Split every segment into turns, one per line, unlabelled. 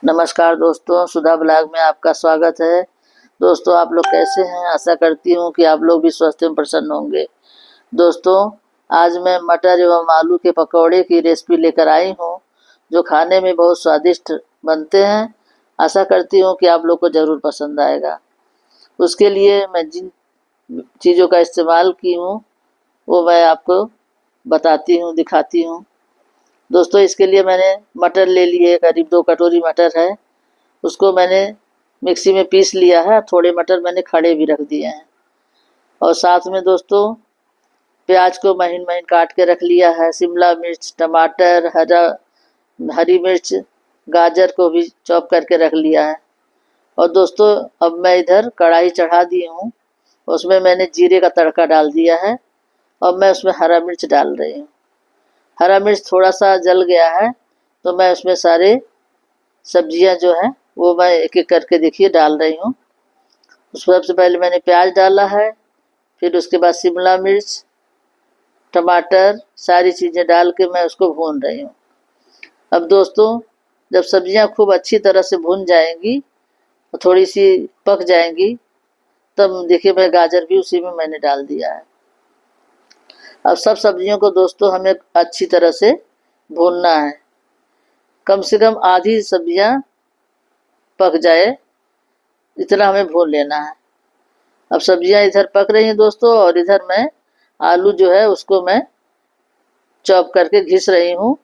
नमस्कार दोस्तों, सुधा ब्लॉग में आपका स्वागत है। दोस्तों, आप लोग कैसे हैं? आशा करती हूँ कि आप लोग भी स्वस्थ एवं प्रसन्न होंगे। दोस्तों, आज मैं मटर एवं आलू के पकौड़े की रेसिपी लेकर आई हूँ, जो खाने में बहुत स्वादिष्ट बनते हैं। आशा करती हूँ कि आप लोग को ज़रूर पसंद आएगा। उसके लिए मैं जिन चीज़ों का इस्तेमाल की हूँ वो मैं आपको बताती हूँ, दिखाती हूँ। दोस्तों, इसके लिए मैंने मटर ले लिए, करीब 2 कटोरी मटर है। उसको मैंने मिक्सी में पीस लिया है। थोड़े मटर मैंने खड़े भी रख दिए हैं। और साथ में दोस्तों, प्याज को महीन महीन काट के रख लिया है। शिमला मिर्च, टमाटर, हरी मिर्च, गाजर को भी चॉप करके रख लिया है। और दोस्तों, अब मैं इधर कढ़ाई चढ़ा दी हूँ। उसमें मैंने जीरे का तड़का डाल दिया है और मैं उसमें हरा मिर्च डाल रही हूँ। हरा मिर्च थोड़ा सा जल गया है तो मैं उसमें सारे सब्जियां जो हैं वो मैं एक एक करके देखिए डाल रही हूँ। उसमें सबसे पहले मैंने प्याज डाला है, फिर उसके बाद शिमला मिर्च, टमाटर, सारी चीज़ें डाल के मैं उसको भून रही हूँ। अब दोस्तों, जब सब्जियां खूब अच्छी तरह से भून जाएंगी और थोड़ी सी पक जाएंगी, तब देखिए मैं गाजर भी उसी में मैंने डाल दिया है। अब सब सब्जियों को दोस्तों हमें अच्छी तरह से भूनना है। कम से कम आधी सब्जियां पक जाए, इतना हमें भून लेना है। अब सब्जियां इधर पक रही हैं दोस्तों, और इधर मैं आलू जो है उसको मैं चॉप करके घिस रही हूँ,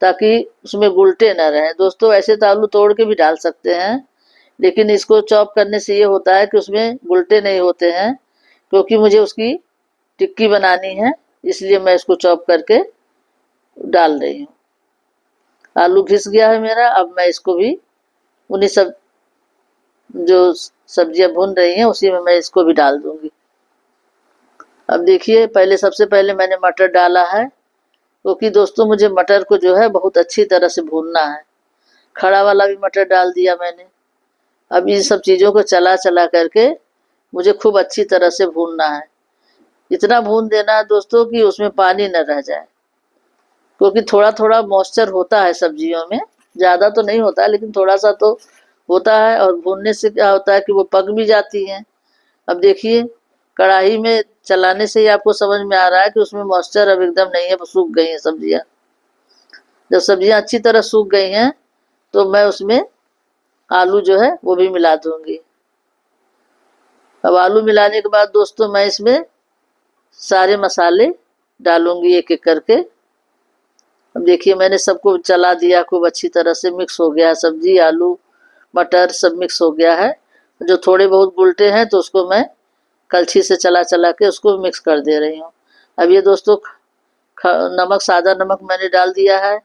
ताकि उसमें गुलटे न रहें। दोस्तों, ऐसे तो आलू तोड़ के भी डाल सकते हैं, लेकिन इसको चॉप करने से ये होता है कि उसमें गुलटे नहीं होते हैं, क्योंकि मुझे उसकी टिक्की बनानी है, इसलिए मैं इसको चॉप करके डाल रही हूँ। आलू घिस गया है मेरा। अब मैं इसको भी उन्हीं सब जो सब्जियां भून रही हैं उसी में मैं इसको भी डाल दूंगी। अब देखिए, सबसे पहले मैंने मटर डाला है, क्योंकि दोस्तों मुझे मटर को जो है बहुत अच्छी तरह से भूनना है। खड़ा वाला भी मटर डाल दिया मैंने। अब इन सब चीज़ों को चला चला करके मुझे खूब अच्छी तरह से भूनना है। इतना भून देना है दोस्तों कि उसमें पानी न रह जाए, क्योंकि थोड़ा थोड़ा मॉइस्चर होता है सब्जियों में, ज़्यादा तो नहीं होता लेकिन थोड़ा सा तो होता है। और भूनने से क्या होता है कि वो पक भी जाती हैं। अब देखिए, कढ़ाई में चलाने से ही आपको समझ में आ रहा है कि उसमें मॉइस्चर अब एकदम नहीं है, सूख गई हैं सब्जियां। जब सब्जियां अच्छी तरह सूख गई हैं तो मैं उसमें आलू जो है वो भी मिला दूंगी। अब आलू मिलाने के बाद दोस्तों मैं इसमें सारे मसाले डालूंगी एक एक करके। अब देखिए, मैंने सबको चला दिया, खूब अच्छी तरह से मिक्स हो गया। सब्जी, आलू, मटर सब मिक्स हो गया है। जो थोड़े बहुत बुलटे हैं तो उसको मैं कलछी से चला चला के उसको मिक्स कर दे रही हूँ। अब ये दोस्तों, नमक, सादा नमक मैंने डाल दिया है,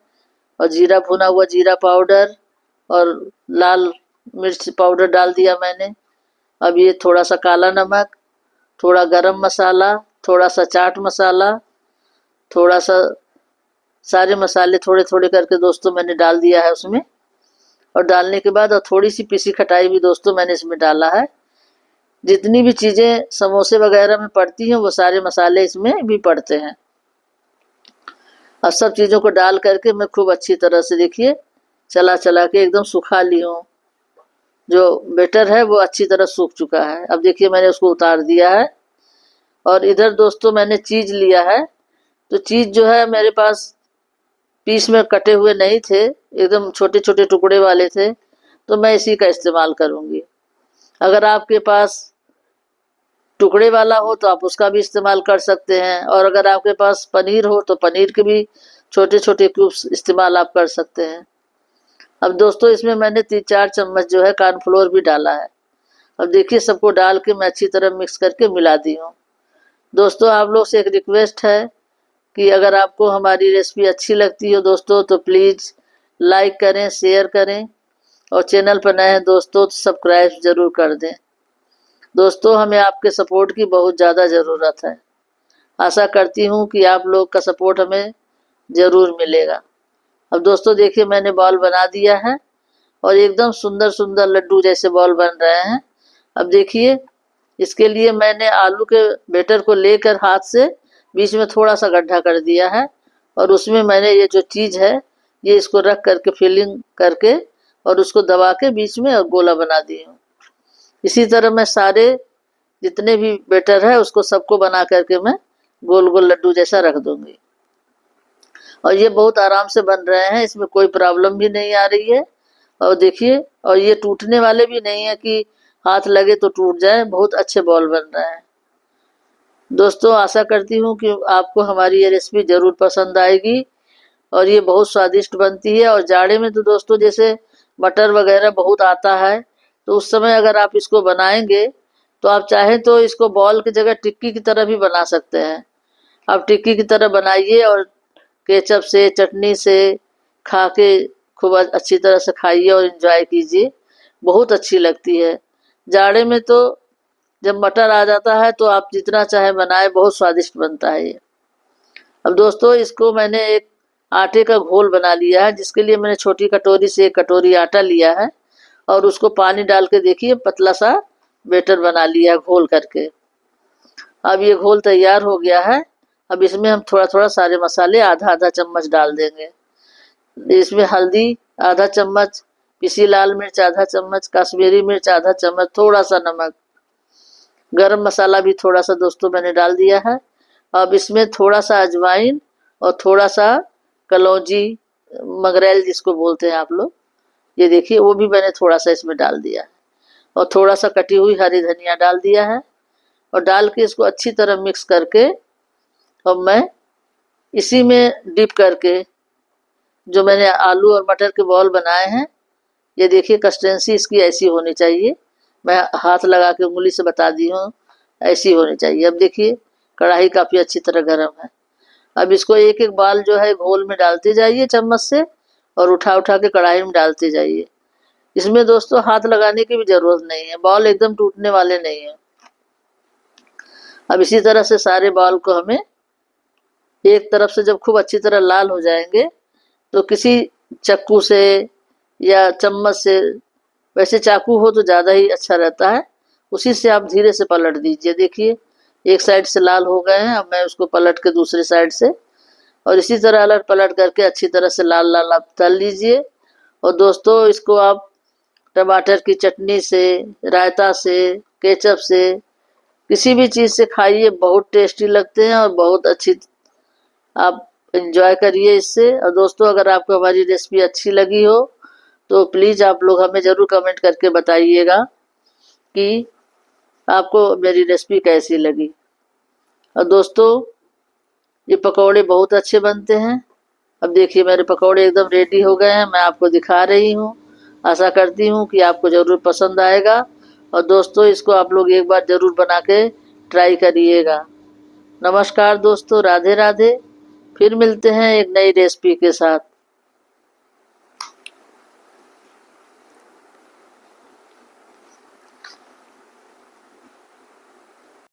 और जीरा, भुना हुआ जीरा पाउडर और लाल मिर्च पाउडर डाल दिया मैंने। अब ये थोड़ा सा काला नमक, थोड़ा गरम मसाला, थोड़ा सा चाट मसाला, थोड़ा सा, सारे मसाले थोड़े थोड़े करके दोस्तों मैंने डाल दिया है उसमें। और डालने के बाद और थोड़ी सी पिसी खटाई भी दोस्तों मैंने इसमें डाला है। जितनी भी चीज़ें समोसे वगैरह में पड़ती हैं वो सारे मसाले इसमें भी पड़ते हैं। अब सब चीज़ों को डाल करके मैं खूब अच्छी तरह से देखिए चला चला के एकदम सुखा ली हूँ। जो बेटर है वो अच्छी तरह सूख चुका है। अब देखिए, मैंने उसको उतार दिया है। और इधर दोस्तों मैंने चीज़ लिया है, तो चीज़ जो है मेरे पास पीस में कटे हुए नहीं थे, एकदम छोटे छोटे टुकड़े वाले थे, तो मैं इसी का इस्तेमाल करूँगी। अगर आपके पास टुकड़े वाला हो तो आप उसका भी इस्तेमाल कर सकते हैं, और अगर आपके पास पनीर हो तो पनीर के भी छोटे छोटे क्यूब्स इस्तेमाल आप कर सकते हैं। अब दोस्तों, इसमें मैंने 3-4 चम्मच जो है कॉर्नफ्लोर भी डाला है। अब देखिए, सबको डाल के मैं अच्छी तरह मिक्स करके मिला दी हूँ। दोस्तों, आप लोग से एक रिक्वेस्ट है कि अगर आपको हमारी रेसिपी अच्छी लगती हो दोस्तों तो प्लीज़ लाइक करें, शेयर करें, और चैनल पर नए हैं दोस्तों तो सब्सक्राइब ज़रूर कर दें। दोस्तों, हमें आपके सपोर्ट की बहुत ज़्यादा ज़रूरत है। आशा करती हूँ कि आप लोग का सपोर्ट हमें ज़रूर मिलेगा। अब दोस्तों देखिए, मैंने बॉल बना दिया है और एकदम सुंदर सुंदर लड्डू जैसे बॉल बन रहे हैं। अब देखिए, इसके लिए मैंने आलू के बैटर को लेकर हाथ से बीच में थोड़ा सा गड्ढा कर दिया है, और उसमें मैंने ये जो चीज़ है ये इसको रख करके फिलिंग करके और उसको दबा के बीच में और गोला बना दी हूँ। इसी तरह मैं सारे जितने भी बैटर है उसको सबको बना करके मैं गोल गोल लड्डू जैसा रख दूंगी। और ये बहुत आराम से बन रहे हैं, इसमें कोई प्रॉब्लम भी नहीं आ रही है। और देखिए, और ये टूटने वाले भी नहीं है कि हाथ लगे तो टूट जाए, बहुत अच्छे बॉल बन रहे हैं। दोस्तों आशा करती हूँ कि आपको हमारी ये रेसिपी ज़रूर पसंद आएगी और ये बहुत स्वादिष्ट बनती है। और जाड़े में तो दोस्तों जैसे मटर वगैरह बहुत आता है, तो उस समय अगर आप इसको बनाएंगे तो आप चाहें तो इसको बॉल की जगह टिक्की की तरह भी बना सकते हैं। आप टिक्की की तरह बनाइए और केचप से चटनी से खा के खूब अच्छी तरह से खाइए और एंजॉय कीजिए, बहुत अच्छी लगती है। जाड़े में तो जब मटर आ जाता है तो आप जितना चाहे बनाए, बहुत स्वादिष्ट बनता है ये। अब दोस्तों इसको मैंने एक आटे का घोल बना लिया है, जिसके लिए मैंने छोटी कटोरी से 1 कटोरी आटा लिया है और उसको पानी डाल के देखिए पतला सा बैटर बना लिया है घोल करके। अब ये घोल तैयार हो गया है। अब इसमें हम थोड़ा थोड़ा सारे मसाले आधा आधा चम्मच डाल देंगे। इसमें हल्दी आधा चम्मच, पिसी लाल मिर्च आधा चम्मच, कश्मीरी मिर्च आधा चम्मच, थोड़ा सा नमक, गरम मसाला भी थोड़ा सा दोस्तों मैंने डाल दिया है। अब इसमें थोड़ा सा अजवाइन और थोड़ा सा कलौंजी, मगरेल जिसको बोलते हैं आप लोग, ये देखिए वो भी मैंने थोड़ा सा इसमें डाल दिया है। और थोड़ा सा कटी हुई हरी धनिया डाल दिया है और डाल के इसको अच्छी तरह मिक्स करके अब मैं इसी में डिप करके जो मैंने आलू और मटर के बॉल बनाए हैं, ये देखिए कंसिस्टेंसी इसकी ऐसी होनी चाहिए। मैं हाथ लगा के उंगली से बता दी हूँ, ऐसी होनी चाहिए। अब देखिए कढ़ाई काफ़ी अच्छी तरह गर्म है। अब इसको एक एक बाल जो है घोल में डालते जाइए चम्मच से और उठा उठा के कढ़ाई में डालते जाइए। इसमें दोस्तों हाथ लगाने की भी ज़रूरत नहीं है, बॉल एकदम टूटने वाले नहीं हैं। अब इसी तरह से सारे बॉल को हमें एक तरफ से जब खूब अच्छी तरह लाल हो जाएंगे तो किसी चक्कू से या चम्मच से, वैसे चाकू हो तो ज़्यादा ही अच्छा रहता है, उसी से आप धीरे से पलट दीजिए। देखिए एक साइड से लाल हो गए हैं, अब मैं उसको पलट के दूसरे साइड से और इसी तरह अलट पलट करके अच्छी तरह से लाल लाल आप तल लीजिए। और दोस्तों इसको आप टमाटर की चटनी से, रायता से, केचप से, किसी भी चीज़ से खाइए, बहुत टेस्टी लगते हैं और बहुत अच्छी आप एंजॉय करिए इससे। और दोस्तों अगर आपको हमारी रेसिपी अच्छी लगी हो तो प्लीज़ आप लोग हमें ज़रूर कमेंट करके बताइएगा कि आपको मेरी रेसिपी कैसी लगी। और दोस्तों ये पकौड़े बहुत अच्छे बनते हैं। अब देखिए मेरे पकौड़े एकदम रेडी हो गए हैं, मैं आपको दिखा रही हूँ। आशा करती हूँ कि आपको ज़रूर पसंद आएगा और दोस्तों इसको आप लोग एक बार ज़रूर बना के ट्राई करिएगा। नमस्कार दोस्तों, राधे राधे। फिर मिलते हैं एक नई रेसिपी के साथ।